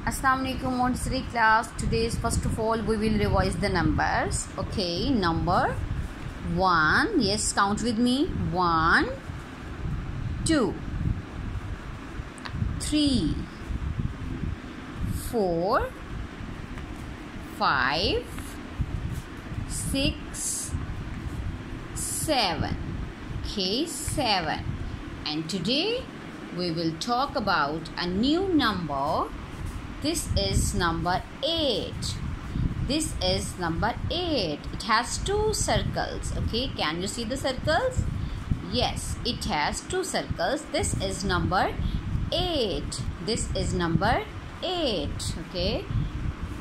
Assalamu alaikum Montessori class. Today is first of all we will revise the numbers. Okay, number 1. Yes, count with me. 1, 2, 3, 4, 5, 6, 7. Okay, 7. And today we will talk about a new number. This is number 8. This is number 8. It has 2 circles. Okay, can you see the circles? Yes, it has 2 circles. This is number 8. This is number 8. Okay,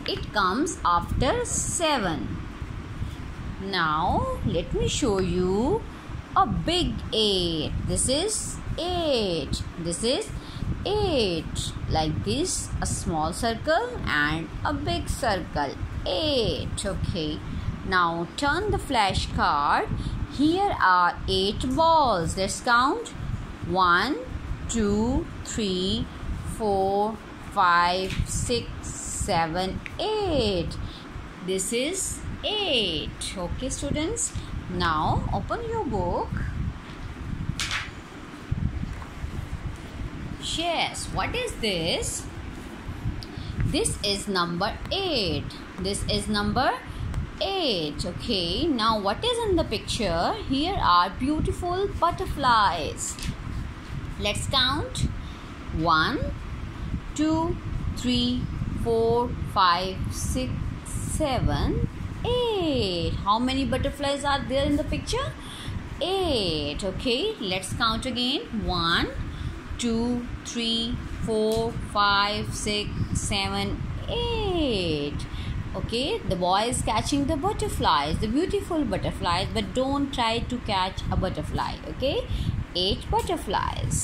it comes after 7. Now let me show you a big 8. This is 8. This is 8. Like this, a small circle and a big circle. 8. Okay, now turn the flash card. Here are 8 balls. Let's count. 1, 2, 3, 4, 5, 6, 7, 8. This is 8. Okay, students. Now open your book. Yes, what is this? This is number 8. This is number 8. Okay, now what is in the picture? Here are beautiful butterflies. Let's count. 1, 2, 3, 4, 5, 6, 7, 8. How many butterflies are there in the picture? 8. Okay, let's count again. 1, 2, 3, 4, 5, 6, 7, 8. Okay, the boy is catching the butterflies, the beautiful butterflies, but don't try to catch a butterfly. Okay, 8 butterflies.